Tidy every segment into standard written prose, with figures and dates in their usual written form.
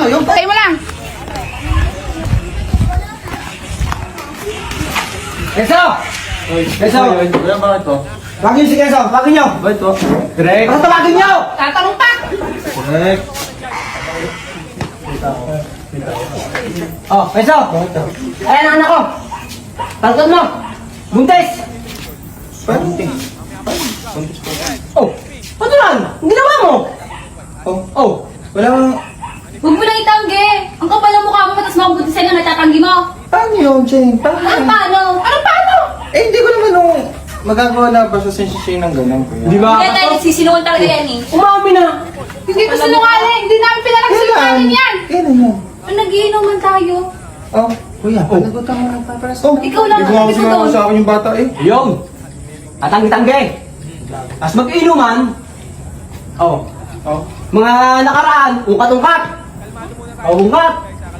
ngayon. Tayo mo lang. Keso! Keso! Kuya, bakit to? Tawagin si Keso! Tawagin nyo! Bakit to? Direk! Basta tawagin nyo! Tatanong pa. Correct. Oh, Keso! Ayan ang anak ko! Tangkad mo! Buntis! Buntis. Oh! Ano yan? Ang ginawa mo? Oh, Oh! wala kang... Huwag mo lang itanggi. Ang kapal ng mukha mo, patas mabuti sa'yo na natatanggi mo. Paano yun, Jane? Paano Ano yun? paano? Ano paano? Eh, hindi ko naman nung magagawa na ba sa sensation ng ganun, kuya? Di ba? Kaya tayo nagsisinungan talaga yan eh. Umami na! Hindi ko sinungaling. Hindi namin pinalagsinungaling yan. Kailan yan? Ang nagiinuman tayo. Oh, kuya, panagutan mo ng paparas. Oh, Ikaw lang, hindi ko nga hindi ko sumama doon. sa akin yung bata eh. Yung! Atanggi-tanggi! As mag-inuman, oh, Oh, mga nakaraan, ungkat-ungkat! Oh, ungkat!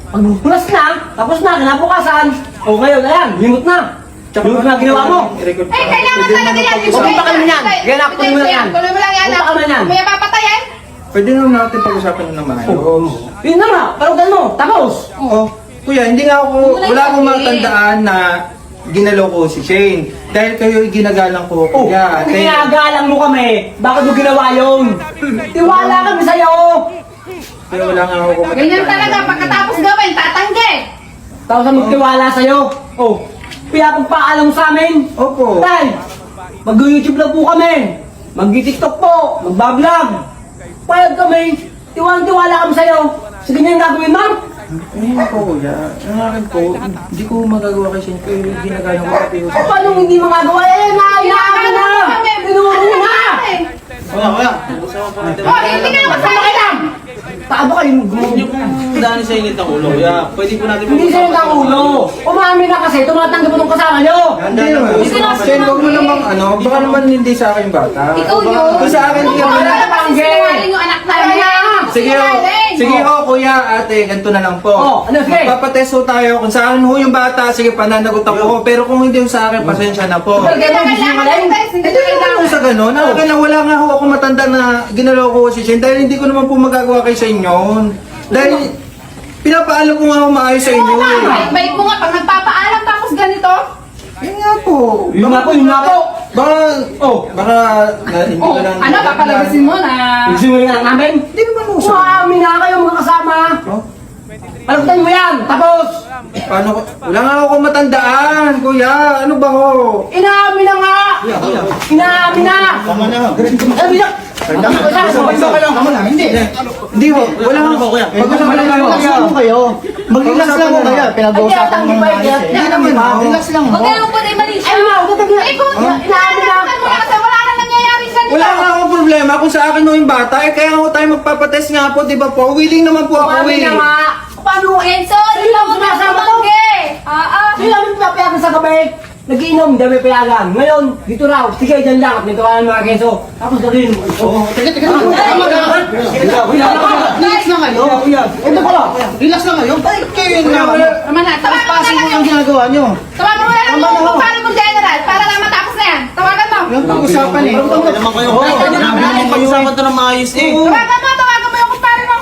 Pag plus na, tapos na, kinabukasan, oh ngayon, ayan, limot na! Limot na ginawa mo! i-record Eh, kailangan talaga yan. Huwag pa kami yan. Ganap, tuloy mo lang yan. Tuloy mo lang yan. Huwag pa kami yan. May papatayin. Pwede naman natin pag-usapan yun ng maayos. Yun na nga, parugan mo, tapos! Oh, kuya, hindi nga ako, wala akong matandaan na ginalaw ko si Shane. Dahil kayo ginagalang ko, Oh, kuya. kung ginagalang mo kami, bakit mo ginawa yun? Tiwala kami sa'yo! Pero wala nga ako Ganyan talaga. Pagkatapos gawin, tatanggi. Tapos ang magtiwala sa'yo, oh, pinapagpaalam sa amin. Opo. Tay, mag-YouTube lang po kami. Mag-TikTok po, mag-vlog. Payag kami, tiwala kami sa'yo. Sige niya yung gagawin mo. Hindi po, kuya. Ang akin po, hindi ko magagawa kay Shane. Kayo ginagalang ko pati O paano hindi magagawa? Eh, inaamin na! Tinuro na! Kuya, kuya. Oh, hindi ka naman sa akin. Taaba kayo, Dahil sa init ang ulo, kuya. Pwede po natin hindi sa'yo ang ulo. Umamin na kasi, tumatanggap mo itong kasama nyo. Hindi naman. Shane, huwag mo namang ano, baka naman hindi sa akin yung bata. Ikaw Baka- yun. Kung sa akin, hindi Wala naman. na kasi sinungaling yung anak namin. Sige ho, sige ho kuya, ate, ganito na lang po. Oh, ano, sige. Magpapatest ho tayo kung saan ho yung bata, sige pananagutan ko ho. Pero kung hindi ho sa akin, pasensya na po. Hindi Hindi na Ganun, kailangan sinungaling? ng test. Hindi Hindi naman kailangan. ho sa gano'n. Wala nga ho ako matanda na ginalaw ko si Shane dahil hindi ko naman po magagawa kay sa inyo. Dahil pinapaalam ko nga ho maayos sa inyo. eh. Bait mo nga. Pag nagpapaalam tapos ganito. Yun nga po. Yun nga po, yun nga po. Baka, baka hindi Oh, ko lang. ano, papalabasin mo na. Sinungaling nga namin. Hindi naman ho sa... Umamin na kayo mga kasama. Oh, Palagutan mo yan, tapos! paano ko? Wala nga ako matandaan, kuya. Ano ba ho? Inaamin na nga! Inaamin na! Tama na. Sabi na! Hindi ho. Wala nga po, kuya. Pag-usapan lang kayo. Mag-relax lang mo kaya, pinag-uusapan mo ng maayos eh. Hindi naman ho. Relax lang mo. Huwag kayong po na mali siya. Ay, ma! Eh, kung Inaamin na! mo na kasi wala na nangyayaring ganito. Wala nga akong problema kung sa akin ho yung bata. Eh, kaya nga ho tayo magpapatest nga po, di ba po? Willing naman po ako Umamin eh. na nga! Paano? Enzo, hindi Sino mo na sumasama to? tumanggi. Sino namin papayagan sa gabi? Nagiinom, dami payagan. Ngayon, dito raw, sige, dyan lang. At may kawalan mga keso. Tapos nagiinom. Oo. Teka, relax lang kayo. Ito pala. Relax lang kayo. Kayo yun nga. Tama na. Tawagan mo na Pasin mo lang yung yung... ginagawa nyo. Tawagan mo na lang yung kumpara mo general. Para lang matapos na yan. Tawagan mo. Yung pag-usapan eh. naman kayo. Pag-usapan to ng maayos eh. Tawagan mo yung kumpara mo.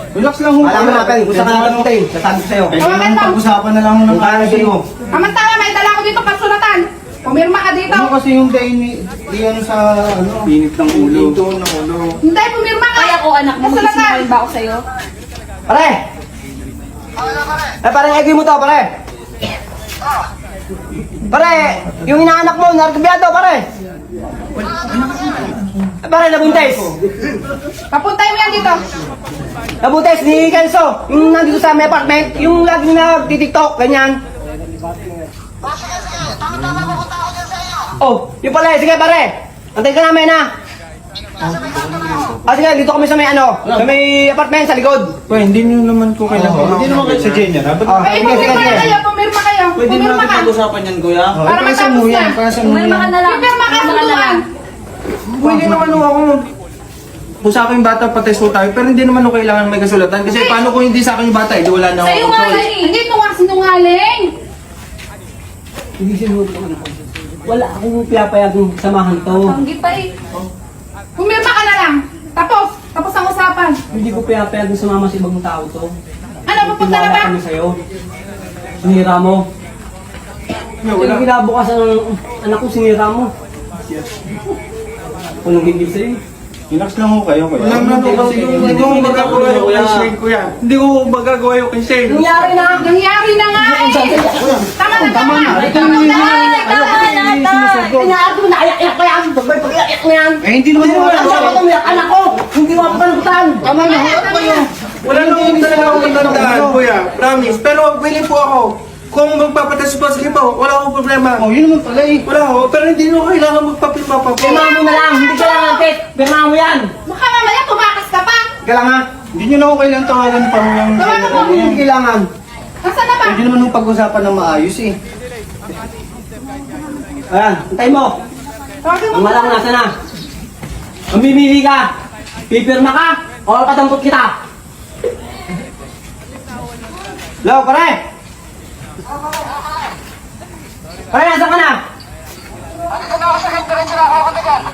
Relax lang ho. Alam mo natin, gusto ka natin tayo. Sasabi ko sa'yo. Tawagan mo. Pag-usapan na lang ho ng Kung kaya sa'yo. Kamantala, may dala ko dito pasulatan. Pumirma ka dito. Ano kasi yung day ni ano sa ano? Pinit ng ulo. Pinito ng ulo. Hindi, pumirma ka. Kaya ko anak mo, Pasulatan. magsisinungaling ba ako sa'yo? Pare! Eh, pare, egay mo to, pare. Pare, yung inaanak mo, narkabyado, pare. Eh, pare, nabuntes. Papuntay mo yan dito. Nabuntes ni Kelso. Yung nandito sa may apartment. Yung lagi nag-tiktok, ganyan. Oh, yung pala, sige pare. Antay ka namin ha. Sige, dito kami sa may ano, sa may apartment sa likod. Well, hindi nyo naman ko kailangan. Hindi naman kayo sa Jenya na. Ah, Eh, sige, sige, pumirma sige. na kayo. Pumirma kayo. Pwede mo Pumirma natin ka. pag-usapan yan, kuya. Para matapos na. Pumirma ka na lang. Pumirma ka, Pumirma sunduan. Pwede naman ho ako usapin yung bata, patest ho tayo. Pero hindi naman ho kailangan may kasulatan. Kasi paano kung hindi sa akin yung bata, hindi wala na ako Sa'yo nga control. yan eh. Hindi ito nga sinungaling. Hindi sinuot ako na. Wala akong pinapayagang samahan to. Tanggi pa eh. Pumirma ka na lang. Tapos ang usapan. usapan? Hindi ko pinapayagan sumama sa ibang tao to. Ano, pupunta na ba? Tiwala kami sa'yo. Sinira mo. Yung kinabukasan ng anak ko, sinira mo. Walang gigil sa'yo. Relax lang ho kayo, kuya. Walang hindi ko magagawa yung kay Shane, kuya. Hindi ko magagawa yung kay Shane. Nangyari na! Nangyari na nga eh! Tama na, tama na! Nangyari mo na! Ayak-ayak ko yan! Bagbay pag-iyak mo yan! Eh, hindi naman Wala sa ako umiyak, anak ko! Hindi mo mapapanagutan! Tama na, huwag kayo. Wala naman talaga akong matandaan, kuya. Promise. Pero willing po ako. Kung magpapatas pa, sige po. Wala akong problema. Oh, yun naman pala eh. Wala ako. Pero hindi nyo kailangan magpapilma pa po. Pirma mo na lang! Hindi ka lang nantit! Pirma mo yan! Baka mamaya tumakas ka pa! Teka lang ha. Hindi nyo na ako kailangan tawagan pa ho yung... Tawagan mo. Hindi kailangan. Nasaan na ba? Pwede naman nung pag-usapan ng maayos eh. Ayan, antay mo! Tawagan mo. Ang malang nasa na! Mamimili ka! Pipirma ka! O patampot kita! Hello, pare! Pare, nasan ka na?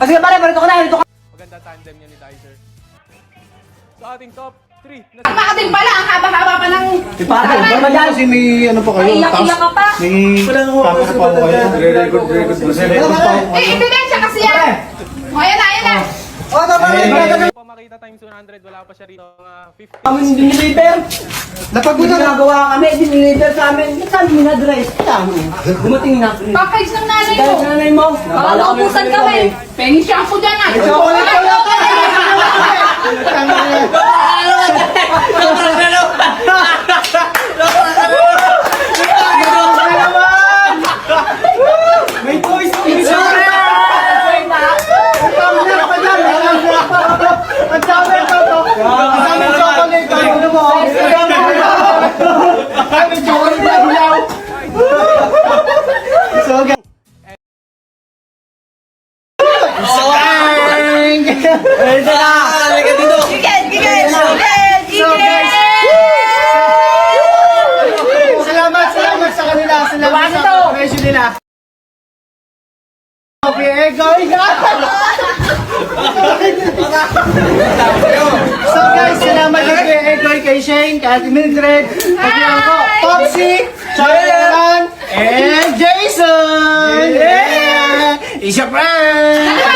Sige pare, parito ka na! Dito ka! Maganda tandem niya ni Dicer. Sa ating top 3 na Baka din pala, ang haba-haba pa ng... Si pare, barba dyan! Kasi may ano pa kayo. Iyak-iyak ka pa. May Wala akong camera pa ho kayo. Very good, very good. Eh, ebidensya kasi yan! O, ayan na, ayan na! O, tama na! pa makita times 100, wala pa siya rito mga 50. Kami diniliver! Napagod na. Ginagawa kami, diniliver sa amin. Saan mo na-address? Dumating na. Package ng nanay Dahil mo! sa nanay mo, Baka naubusan kami. Penny shampoo dyan ah! May toys! Ang dami ito to. Ang dami chocolate. Ano mo? Ang dami chocolate na hilaw. So, guys. Salamat sa kanila. Salamat sa cooperation nila. Okay, going So guys, salamat kay Egoy, kay Shane, kay Ate Mildred, kay Bianco, Popsy, Charlie, and Jason! Yeah! Isa prank!